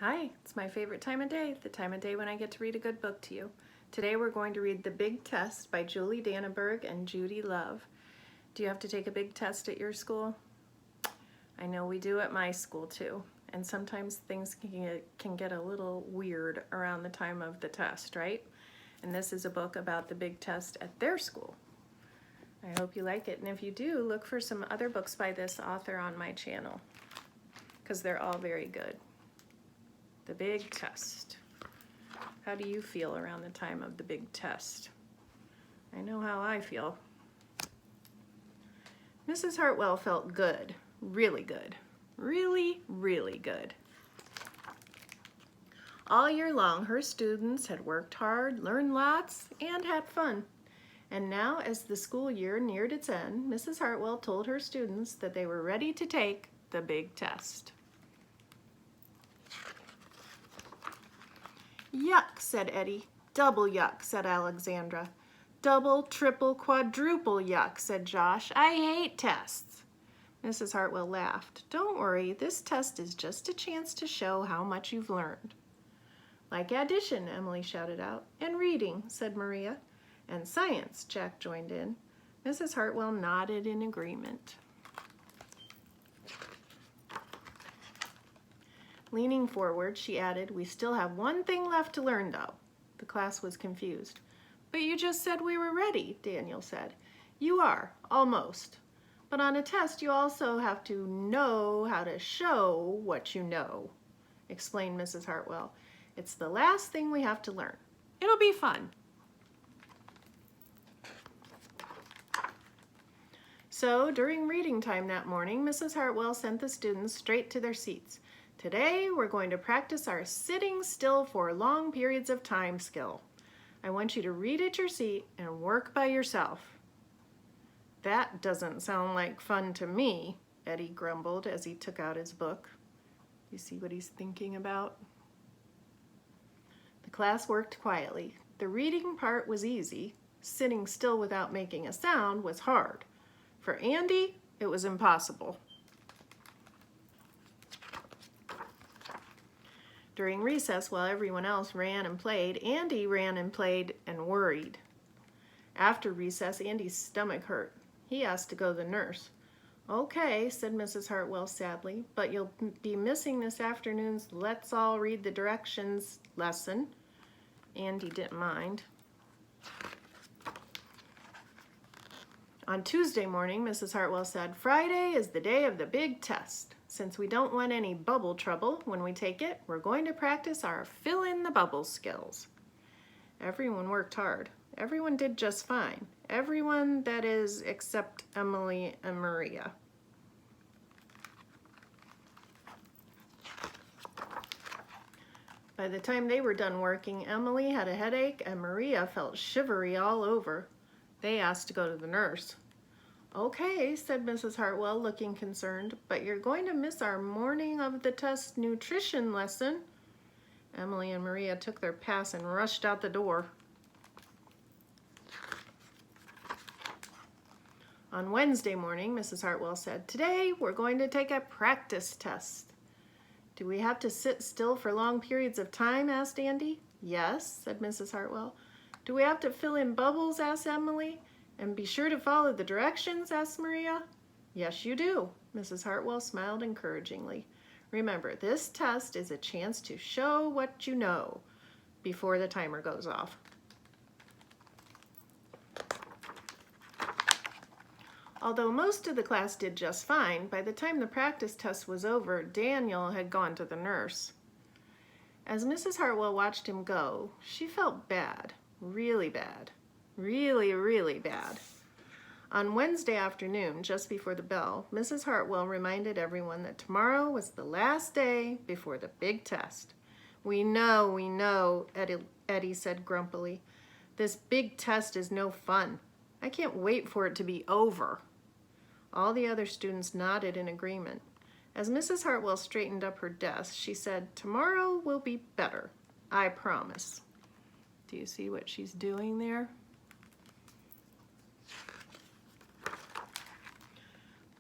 Hi, it's my favorite time of day, the time of day when I get to read a good book to you. Today we're going to read The Big Test by Julie Danneberg and Judy Love. Do you have to take a big test at your school? I know we do at my school too, and sometimes things can get a little weird around the time of the test, right? And this is a book about the big test at their school. I hope you like it, and if you do, look for some other books by this author on my channel, because they're all very good. The Big Test. How do you feel around the time of the big test? I know how I feel. Mrs. Hartwell felt good, really good, really, really good. All year long, her students had worked hard, learned lots, and had fun. And now, as the school year neared its end, Mrs. Hartwell told her students that they were ready to take the big test. Yuck, said Eddie. Double yuck, said Alexandra. Double, triple, quadruple yuck, said Josh. I hate tests. Mrs. Hartwell laughed. Don't worry, this test is just a chance to show how much you've learned. Like addition, Emily shouted out. And reading, said Maria. And science, Jack joined in. Mrs. Hartwell nodded in agreement. Leaning forward, she added, we still have one thing left to learn, though. The class was confused. But you just said we were ready, Daniel said. You are, almost. But on a test, you also have to know how to show what you know, explained Mrs. Hartwell. It's the last thing we have to learn. It'll be fun. So, during reading time that morning, Mrs. Hartwell sent the students straight to their seats. Today, we're going to practice our sitting still for long periods of time skill. I want you to read at your seat and work by yourself. That doesn't sound like fun to me, Eddie grumbled as he took out his book. You see what he's thinking about? The class worked quietly. The reading part was easy. Sitting still without making a sound was hard. For Andy, it was impossible. During recess, while everyone else ran and played, Andy ran and played and worried. After recess, Andy's stomach hurt. He asked to go to the nurse. Okay, said Mrs. Hartwell sadly, but you'll be missing this afternoon's Let's All Read the Directions lesson. Andy didn't mind. On Tuesday morning, Mrs. Hartwell said, Friday is the day of the big test. Since we don't want any bubble trouble when we take it, we're going to practice our fill-in-the-bubble skills. Everyone worked hard. Everyone did just fine. Everyone, that is, except Emily and Maria. By the time they were done working, Emily had a headache and Maria felt shivery all over. They asked to go to the nurse. Okay, said Mrs. Hartwell, looking concerned, but you're going to miss our morning of the test nutrition lesson. Emily and Maria took their pass and rushed out the door. On Wednesday morning, Mrs. Hartwell said, Today we're going to take a practice test. Do we have to sit still for long periods of time? Asked Andy. Yes, said Mrs. Hartwell. Do we have to fill in bubbles? Asked Emily. And be sure to follow the directions? Asked Maria. Yes, you do. Mrs. Hartwell smiled encouragingly. Remember, this test is a chance to show what you know before the timer goes off. Although most of the class did just fine, by the time the practice test was over, Daniel had gone to the nurse. As Mrs. Hartwell watched him go, she felt bad, really bad. Really, really bad. On Wednesday afternoon, just before the bell, Mrs. Hartwell reminded everyone that tomorrow was the last day before the big test. We know, Eddie said grumpily. This big test is no fun. I can't wait for it to be over. All the other students nodded in agreement. As Mrs. Hartwell straightened up her desk, she said, Tomorrow will be better, I promise. Do you see what she's doing there?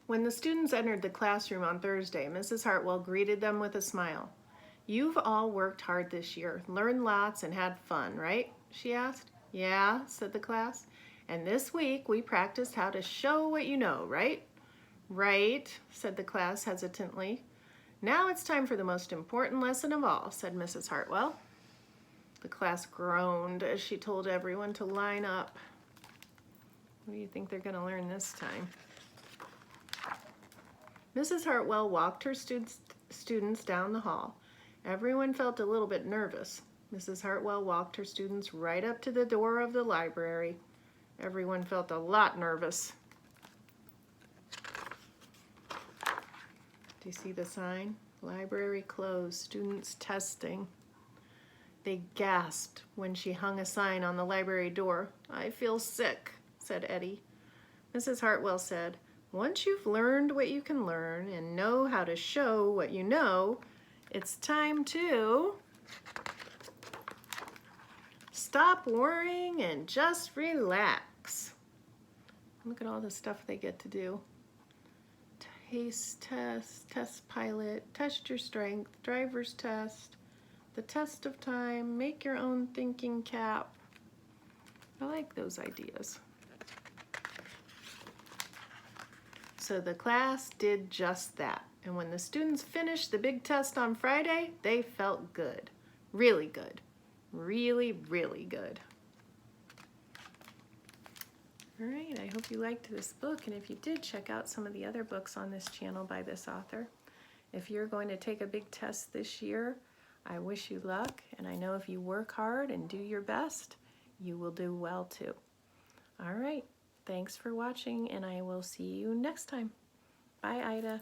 When the students entered the classroom on Thursday, Mrs. Hartwell greeted them with a smile. You've all worked hard this year, learned lots and had fun, right? She asked. Yeah, said the class. And this week we practiced how to show what you know, right? Right, said the class hesitantly. Now it's time for the most important lesson of all, said Mrs. Hartwell. The class groaned as she told everyone to line up. What do you think they're going to learn this time? Mrs. Hartwell walked her students down the hall. Everyone felt a little bit nervous. Mrs. Hartwell walked her students right up to the door of the library. Everyone felt a lot nervous. Do you see the sign? Library closed, students testing. They gasped when she hung a sign on the library door. I feel sick, said Eddie. Mrs. Hartwell said, once you've learned what you can learn and know how to show what you know, it's time to stop worrying and just relax. Look at all the stuff they get to do. Taste test, test pilot, test your strength, driver's test, the test of time, make your own thinking cap. I like those ideas. So the class did just that. And when the students finished the big test on Friday, they felt good. Really good. Really, really good. All right, I hope you liked this book, and if you did, check out some of the other books on this channel by this author. If you're going to take a big test this year, I wish you luck, and I know if you work hard and do your best, you will do well too. All right, thanks for watching, and I will see you next time. Bye, Ida.